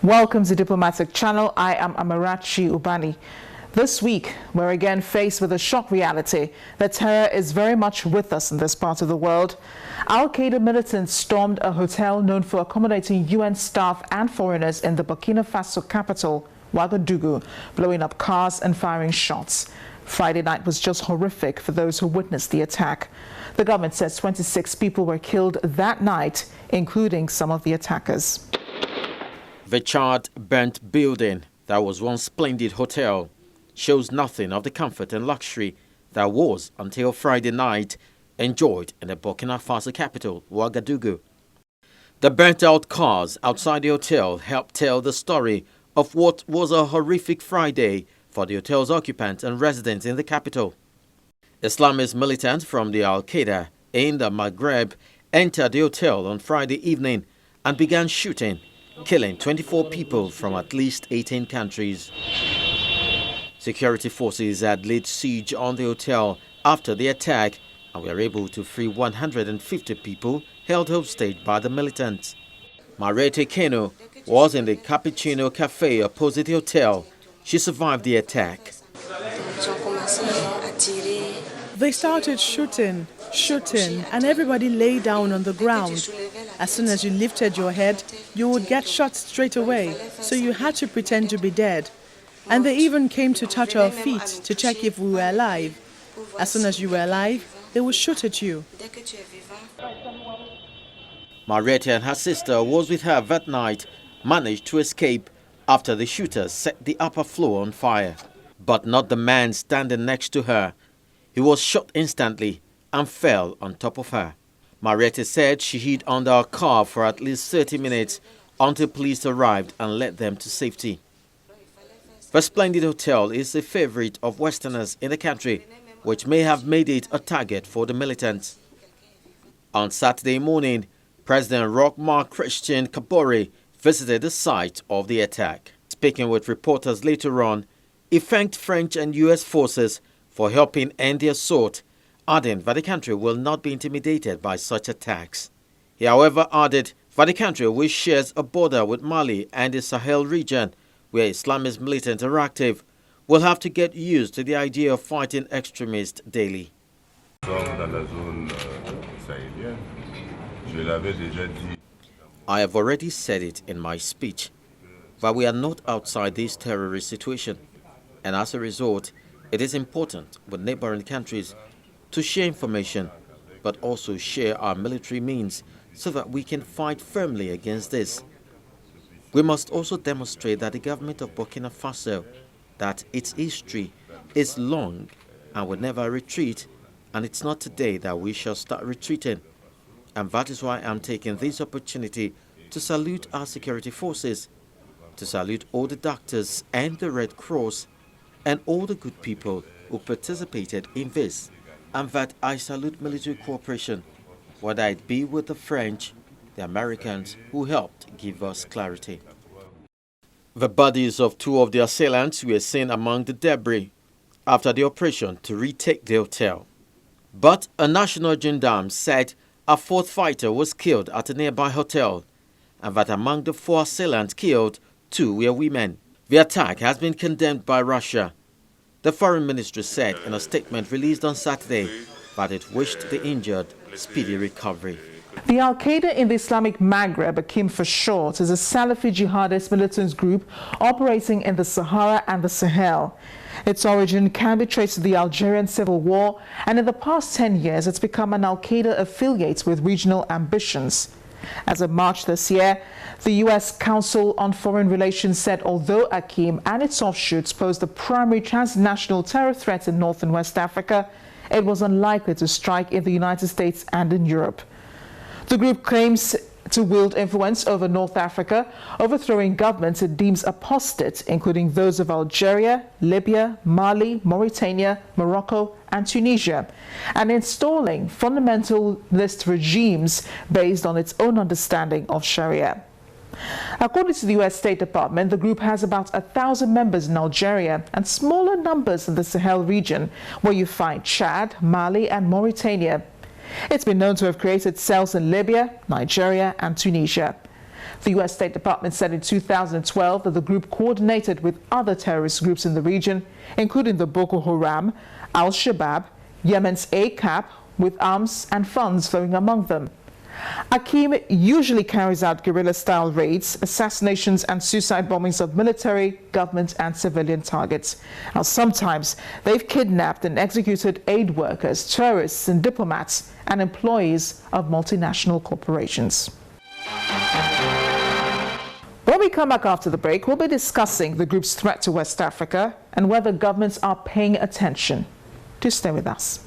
Welcome to Diplomatic Channel. I am Amarachi Ubani. This week, we're again faced with a shock reality that terror is very much with us in this part of the world. Al-Qaeda militants stormed a hotel known for accommodating UN staff and foreigners in the Burkina Faso capital, Ouagadougou, blowing up cars and firing shots. Friday night was just horrific for those who witnessed the attack. The government says 26 people were killed that night, including some of the attackers. The charred, burnt building that was one splendid hotel shows nothing of the comfort and luxury that was, until Friday night, enjoyed in the Burkina Faso capital, Ouagadougou. The burnt-out cars outside the hotel helped tell the story of what was a horrific Friday for the hotel's occupants and residents in the capital. Islamist militants from the Al-Qaeda in the Maghreb entered the hotel on Friday evening and began shooting, killing 24 people from at least 18 countries. Security forces had laid siege on the hotel after the attack and were able to free 150 people held hostage by the militants. Mariette Keno was in the Cappuccino Cafe opposite the hotel. She survived the attack. They started shooting, and everybody lay down on the ground. As soon as you lifted your head, you would get shot straight away, so you had to pretend to be dead. And they even came to touch our feet to check if we were alive. As soon as you were alive, they would shoot at you. Mariette and her sister, who was with her that night, managed to escape after the shooters set the upper floor on fire. But not the man standing next to her. He was shot instantly and fell on top of her. Mariette said she hid under a car for at least 30 minutes until police arrived and led them to safety. The splendid hotel is a favorite of Westerners in the country, which may have made it a target for the militants. On Saturday morning, President Roch-Marc Christian Kabore visited the site of the attack. Speaking with reporters later on, he thanked French and U.S. forces for helping end the assault, adding that the country will not be intimidated by such attacks. He, however, added that the country, which shares a border with Mali and the Sahel region, where Islamist militants are active, will have to get used to the idea of fighting extremists daily. I have already said it in my speech, that we are not outside this terrorist situation, and as a result, it is important with neighboring countries to share information, but also share our military means so that we can fight firmly against this. We must also demonstrate that the government of Burkina Faso, that its history is long and will never retreat, and it's not today that we shall start retreating. And that is why I'm taking this opportunity to salute our security forces, to salute all the doctors and the Red Cross and all the good people who participated in this, and that I salute military cooperation, whether it be with the French, the Americans who helped give us clarity. The bodies of two of the assailants were seen among the debris after the operation to retake the hotel. But a national gendarme said a fourth fighter was killed at a nearby hotel, and that among the 4 assailants killed, 2 were women. The attack has been condemned by Russia. The Foreign Ministry said in a statement released on Saturday that it wished the injured speedy recovery. The Al-Qaeda in the Islamic Maghreb, Akim for short, is a Salafi jihadist militant group operating in the Sahara and the Sahel. Its origin can be traced to the Algerian Civil War, and in the past 10 years it's become an Al-Qaeda affiliate with regional ambitions. As of March this year, the U.S. Council on Foreign Relations said although Akim and its offshoots posed the primary transnational terror threat in North and West Africa, it was unlikely to strike in the United States and in Europe. The group claims to wield influence over North Africa, overthrowing governments it deems apostate, including those of Algeria, Libya, Mali, Mauritania, Morocco, and Tunisia, and installing fundamentalist regimes based on its own understanding of Sharia. According to the U.S. State Department, the group has about 1,000 members in Algeria and smaller numbers in the Sahel region, where you find Chad, Mali, and Mauritania. It's been known to have created cells in Libya, Nigeria, and Tunisia. The U.S. State Department said in 2012 that the group coordinated with other terrorist groups in the region, including the Boko Haram, Al-Shabaab, Yemen's ACAP, with arms and funds flowing among them. Akim usually carries out guerrilla-style raids, assassinations and suicide bombings of military, government and civilian targets. Now, sometimes they've kidnapped and executed aid workers, tourists and diplomats and employees of multinational corporations. When we come back after the break, we'll be discussing the group's threat to West Africa and whether governments are paying attention. Do stay with us.